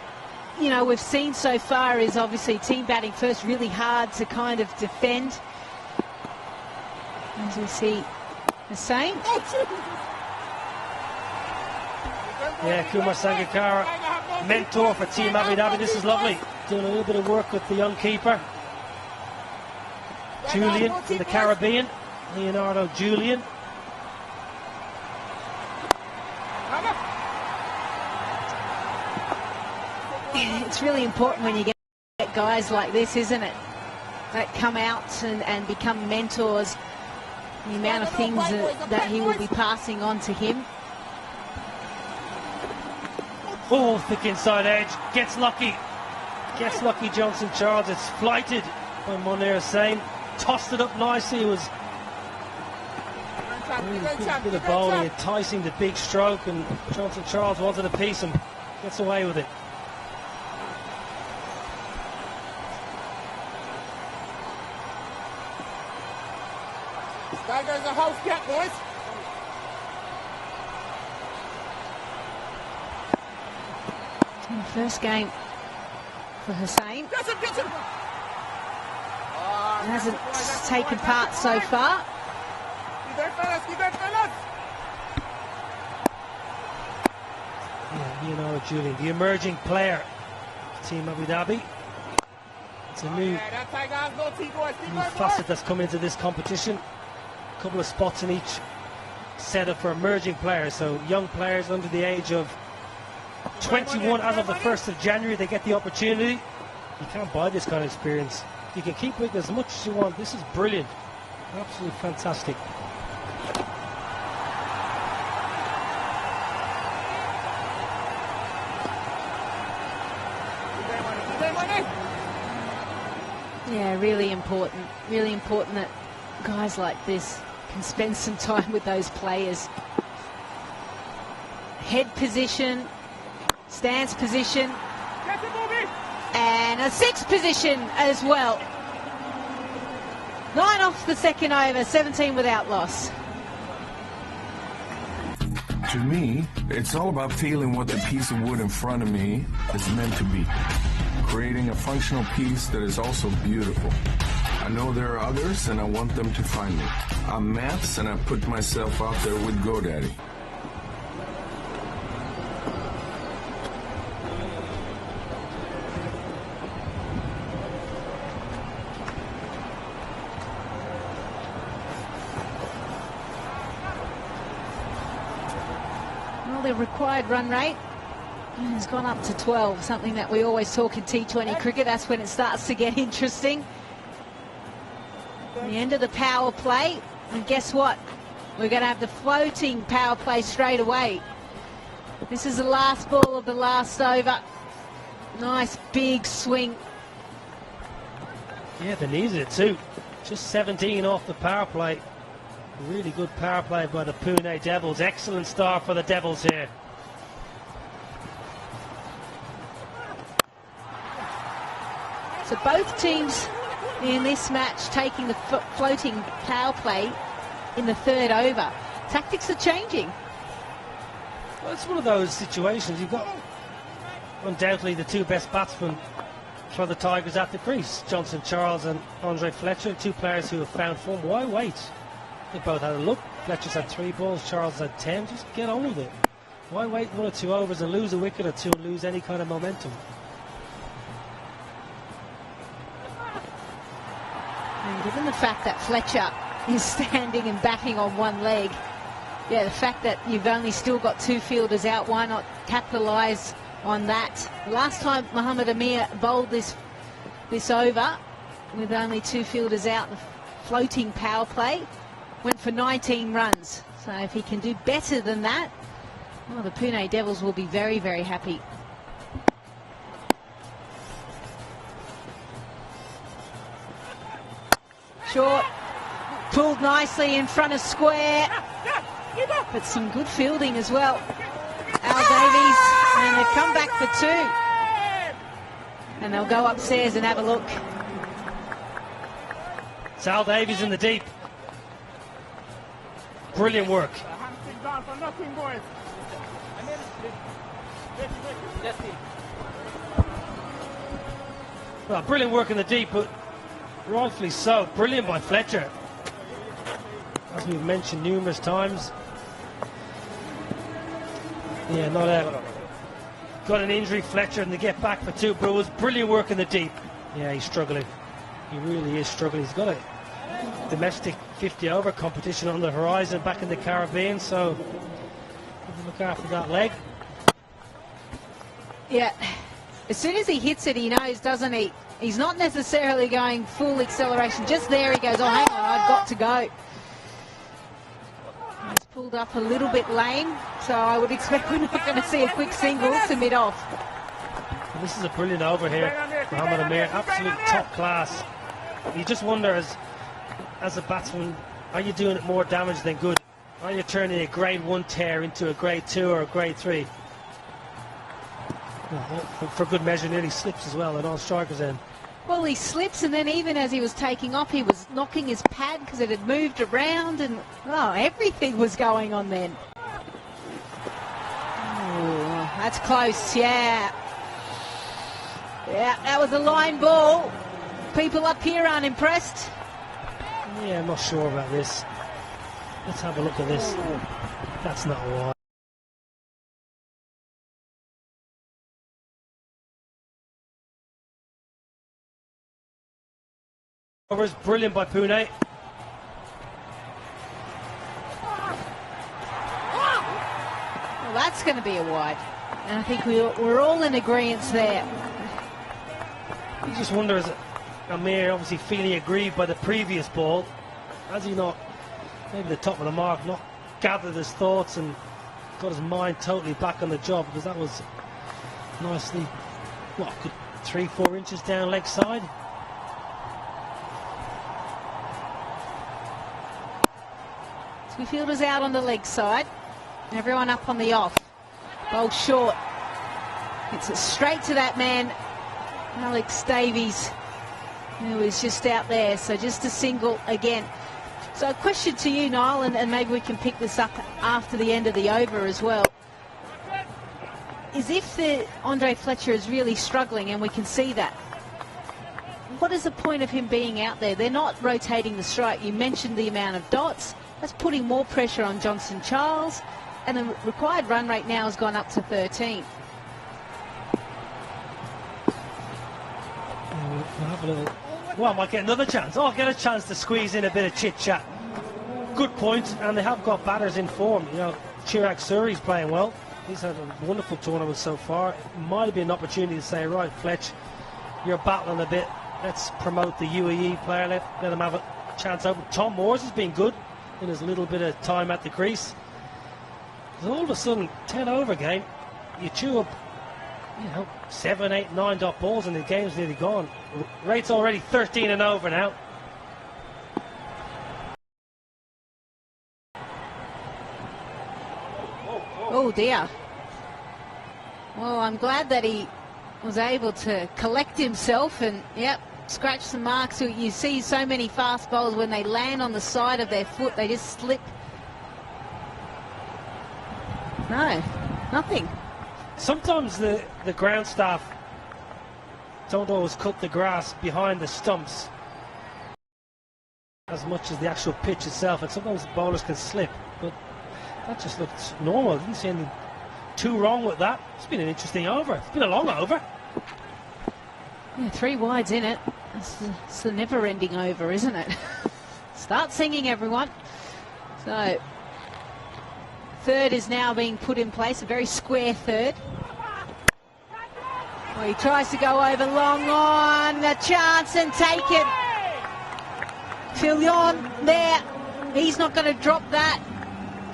you know, we've seen so far is obviously team batting first, really hard to kind of defend. As we see the same. Yeah, Kumar Sangakkara, mentor for Team Abu Dhabi. This is lovely. Doing a little bit of work with the young keeper. Julian from the Caribbean. Leonardo Julian. It's really important when you get guys like this, isn't it? That come out and become mentors. The amount of things that he will be passing on to him. Oh, thick inside edge. Gets lucky. Gets lucky, Johnson Charles. It's flighted by Monir Hussain. Tossed it up nicely. It was a bit of bowling, enticing the big stroke, and Johnson Charles wanted to piece him. Gets away with it. Tigers a house cat, boys. In the first game for Hussein. Hasn't taken part so far. Keep there, fellas. Keep there, fellas. Yeah, you know, Julian, the emerging player, Team Abu Dhabi. It's a new facet that's come into this competition. A couple of spots in each setup for emerging players. So young players under the age of 21 as of the 1st of January, they get the opportunity. You can't buy this kind of experience. You can keep with it as much as you want. This is brilliant. Absolutely fantastic. Yeah, really important. Really important that guys like this can spend some time with those players. Head position, stance position, and a 6 position as well. 9 off the second over, 17 without loss. To me, it's all about feeling what the piece of wood in front of me is meant to be. Creating a functional piece that is also beautiful. I know there are others and I want them to find me. I'm Maths and I put myself out there with GoDaddy. Well, the required run rate has gone up to 12, something that we always talk in T20 cricket. That's when it starts to get interesting. The end of the power play, and guess what? We're going to have the floating power play straight away. This is the last ball of the last over. Nice big swing. Yeah, they needed it too. Just 17 off the power play. Really good power play by the Pune Devils. Excellent start for the Devils here. So both teams in this match taking the floating power play in the 3rd over. Tactics are changing. Well, it's one of those situations. You've got undoubtedly the 2 best batsmen for the Tigers at the crease. Johnson Charles and Andre Fletcher, 2 players who have found form. Why wait? They both had a look. Fletcher's had 3 balls, Charles had 10. Just get on with it. Why wait 1 or 2 overs and lose a wicket or 2 and lose any kind of momentum? And given the fact that Fletcher is standing and batting on one leg, yeah, the fact that you've only still got 2 fielders out, why not capitalise on that? Last time Mohammad Amir bowled this over with only 2 fielders out, the floating power play went for 19 runs. So if he can do better than that, well, the Pune Devils will be very, very happy. Short, pulled nicely in front of square, but some good fielding as well. Al Davies, and they come back for 2. And they'll go upstairs and have a look. It's Al Davies in the deep. Brilliant work. Well, brilliant work in the deep, but rightfully so. Brilliant by Fletcher. As we've mentioned numerous times. Yeah, not out. Got an injury, Fletcher, and they get back for 2, but it was brilliant work in the deep. Yeah, he's struggling. He really is struggling. He's got a domestic 50-over competition on the horizon back in the Caribbean, so look after that leg. Yeah, as soon as he hits it, he knows, doesn't he? He's not necessarily going full acceleration. Just there he goes, oh, hang on, I've got to go. He's pulled up a little bit lame, so I would expect we're not going to see a quick single to mid-off. This is a brilliant over here, Mohammad Amir, absolute top class. You just wonder, as a batsman, are you doing it more damage than good? Are you turning a grade 1 tear into a grade 2 or a grade 3? Well, for good measure, nearly slips as well, and all strikers end. Well, he slips, and then even as he was taking off, he was knocking his pad because it had moved around, and everything was going on then. Oh, that's close, yeah. Yeah, that was a line ball. People up here aren't impressed. Yeah, I'm not sure about this. Let's have a look at this. That's not wide. Over is brilliant by Pune. Well, that's going to be a wide. And I think we're all in agreement there. You just wonder, is Amir obviously feeling aggrieved by the previous ball? Has he not, maybe the top of the mark, not gathered his thoughts and got his mind totally back on the job? Because that was nicely, what, good 3-4 inches down leg side. Two fielders out on the leg side. Everyone up on the off. Bowl short. It's straight to that man, Alex Davies, who is just out there. So just a single again. So a question to you, Niall, and maybe we can pick this up after the end of the over as well. Is if the Andre Fletcher is really struggling, and we can see that, what is the point of him being out there? They're not rotating the strike. You mentioned the amount of dots. That's putting more pressure on Johnson Charles, and the required run rate now has gone up to 13. Well, I might get another chance. I'll get a chance to squeeze in a bit of chit-chat. Good point, and they have got batters in form. You know, Chirag Suri's playing well. He's had a wonderful tournament so far. It might have been an opportunity to say, right, Fletch, you're battling a bit. Let's promote the UAE player. Let him have a chance over. Tom Moores has been good in his little bit of time at the crease. All of a sudden, 10 over game, you chew up, 7, 8, 9 dot balls and the game's nearly gone. Rate's already 13 and over now. Oh dear. Well, I'm glad that he was able to collect himself and, scratch some marks. You see so many fast bowlers, when they land on the side of their foot, they just slip. No, nothing. Sometimes the ground staff don't always cut the grass behind the stumps as much as the actual pitch itself, and sometimes bowlers can slip, but that just looked normal. I didn't see anything too wrong with that. It's been an interesting over. It's been a long over. Yeah, 3 wides in it. It's the never-ending over, isn't it? Start singing, everyone. So, third is now being put in place, a very square third. Well, he tries to go over long on, a chance and take it. Filion there, he's not going to drop that.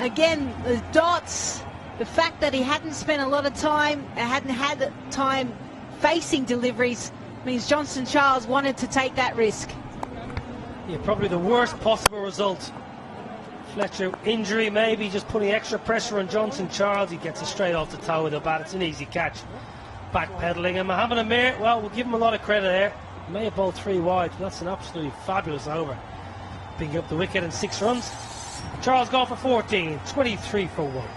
Again, the dots, the fact that he hadn't spent a lot of time, hadn't had time facing deliveries, means Johnson Charles wanted to take that risk. Yeah, probably the worst possible result. Fletcher injury, maybe just putting extra pressure on Johnson Charles. He gets it straight off the toe with the bat. It's an easy catch. Backpedaling, and Mohamed Amir, well, we'll give him a lot of credit there. He may have bowled 3 wide, but that's an absolutely fabulous over. Picking up the wicket and 6 runs. Charles gone for 14, 23 for 1.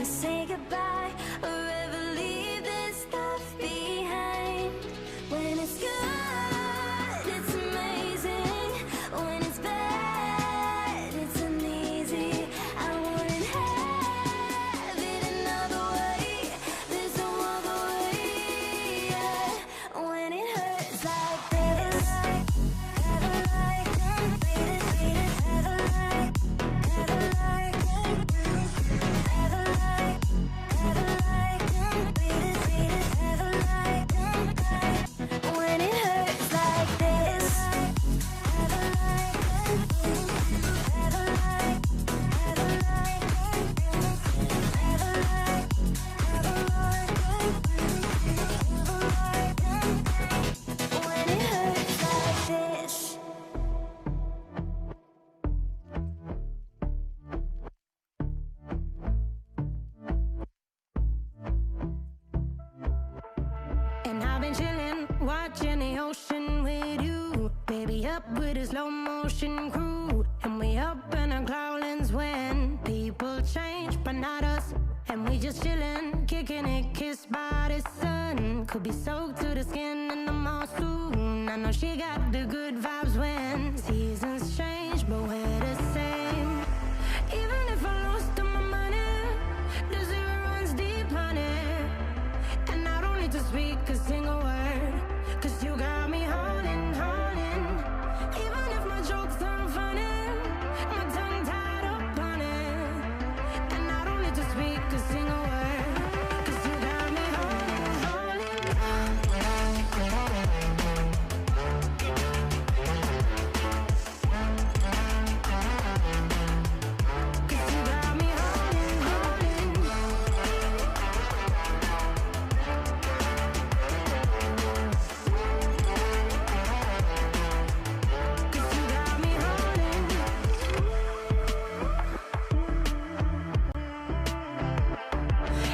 we say goodbye or ever leave this stuff behind. When it's good, it's amazing. When it's bad, it's uneasy. I wouldn't have it another way. There's no other way. Yeah. When it hurts like this, have a like, beat it, have a like, have a like, have a like, beat it, have a like. When it hurts like this, have a like, have a like, have a like, have a like, have a like, when it hurts like this. And I've been chillin', watching the ocean with you. Baby up with a slow motion crew. And we up in our cloudlands when people change, but not us. And we just chillin', kicking it, kissed by the sun. Could be soaked to the skin in the mall soon. I know she got the good vibes when seasons change, but we're the same. Even if I lost all my money, the zero runs deep, honey. And I don't need to speak a single word, 'cause you got me holding, holding. Even if my jokes aren't funny, my tongue tied up on it. And I don't need to speak a single word, 'cause you got me holding, holding.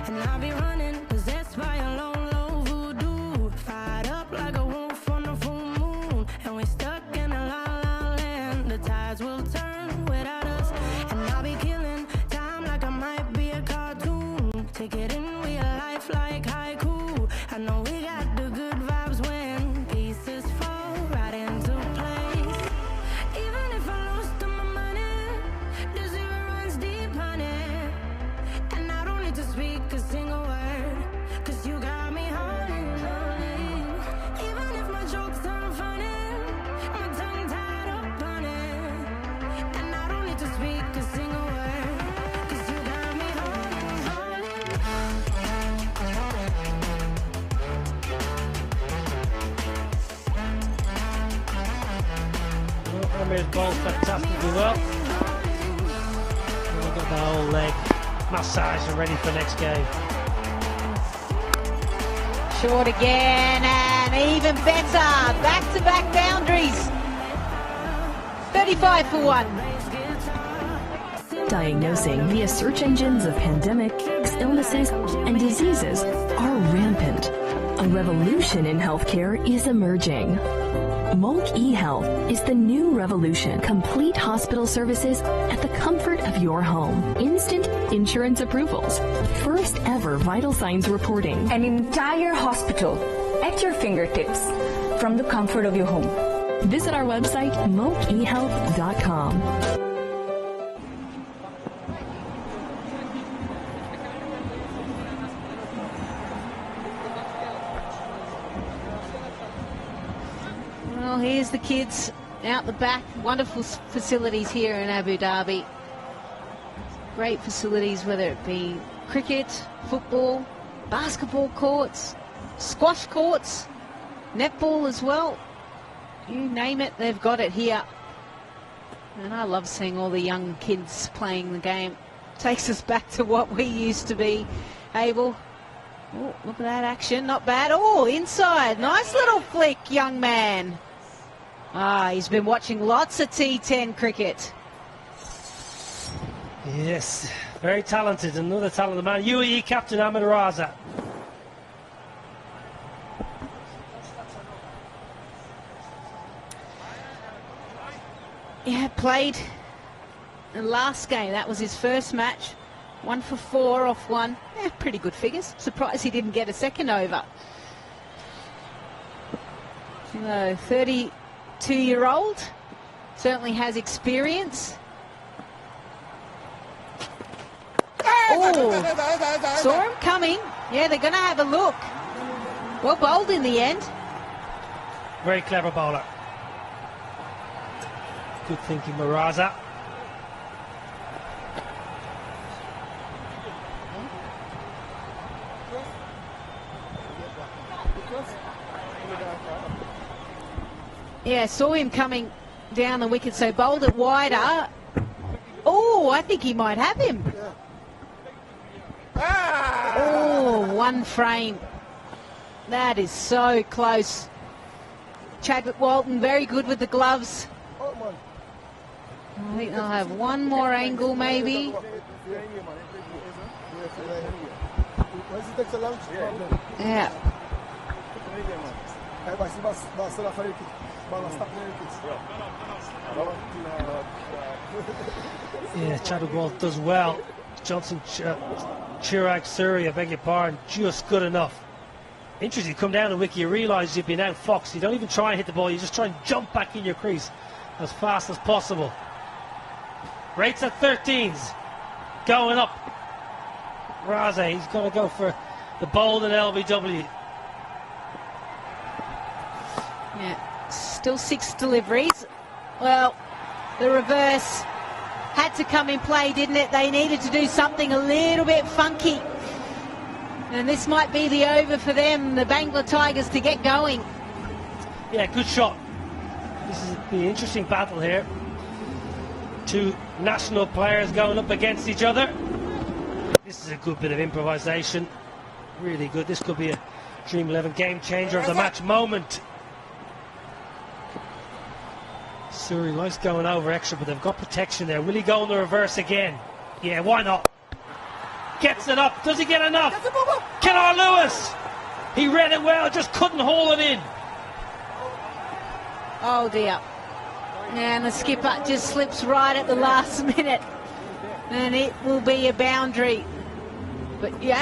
And I'll be running, possessed by a low, low voodoo. Fired up like a wolf on a full moon. And we're stuck in a la la land. The tides will turn without us. And I'll be killing time like I might be a cartoon. Take it in real life like haiku. I know we got the good vibes when pieces fall right into place. Even if I lost all my money, the zero runs deep, honey. And I don't need to speak a single word, 'cause you got me holding, holding. Even if my jokes aren't funny, my tongue tied up on it. And I don't need to speak a single word, 'cause you got me holding, holding. Amir's bowled fantastically well. We've got the whole leg massage and ready for next game. Short again, and even better. Back-to-back boundaries. 35 for 1. Diagnosing via search engines of pandemics, illnesses, and diseases are rampant. A revolution in healthcare is emerging. Mulk eHealth is the new revolution. Complete hospital services at the comfort of your home. Instant insurance approvals. First ever vital signs reporting. An entire hospital at your fingertips from the comfort of your home. Visit our website, mulkehealth.com. Well, here's the kids out the back. Wonderful facilities here in Abu Dhabi. Great facilities, whether it be cricket, football, basketball courts, squash courts, netball as well. You name it, they've got it here. And I love seeing all the young kids playing the game. Takes us back to what we used to be able. Oh, look at that action, not bad. Oh, inside, nice little flick, young man. Ah, he's been watching lots of T10 cricket. Yes, very talented. Another talented man. UAE captain Ahmed Raza. Yeah, played the last game. That was his first match. 1 for 4 off one. Pretty good figures. Surprised he didn't get a second over. So 32-year-old certainly has experience. Oh, saw him coming. Yeah, they're going to have a look. Well bowled in the end. Very clever bowler. Good thinking, Maraza. Yeah, saw him coming down the wicket, so bowled it wider. Oh, I think he might have him. Oh, one frame. That is so close. Chadwick Walton, very good with the gloves. I think they'll have one more angle, maybe. Yeah. Yeah, Chadwick Walton does well. Johnson, Chirag Surrey, I beg your pardon, just good enough. Interesting, you come down the wicket, you realise you've been out foxed. You don't even try and hit the ball, you just try and jump back in your crease as fast as possible. Rates at 13s, going up. Raza, he's going to go for the bold and LBW. Yeah, still 6 deliveries. Well, the reverse had to come in play, didn't it? They needed to do something a little bit funky. And this might be the over for them, the Bangla Tigers, to get going. Yeah, good shot. This is the interesting battle here. Two national players going up against each other. This is a good bit of improvisation. Really good. This could be a Dream 11 game changer of the match moment. Surrey likes going over extra, but they've got protection there. Will he go in the reverse again? Yeah, why not? Gets it up. Does he get enough? Kennar Lewis! He read it well, just couldn't hold it in. Oh dear. And the skipper just slips right at the last minute. And it will be a boundary. But yeah.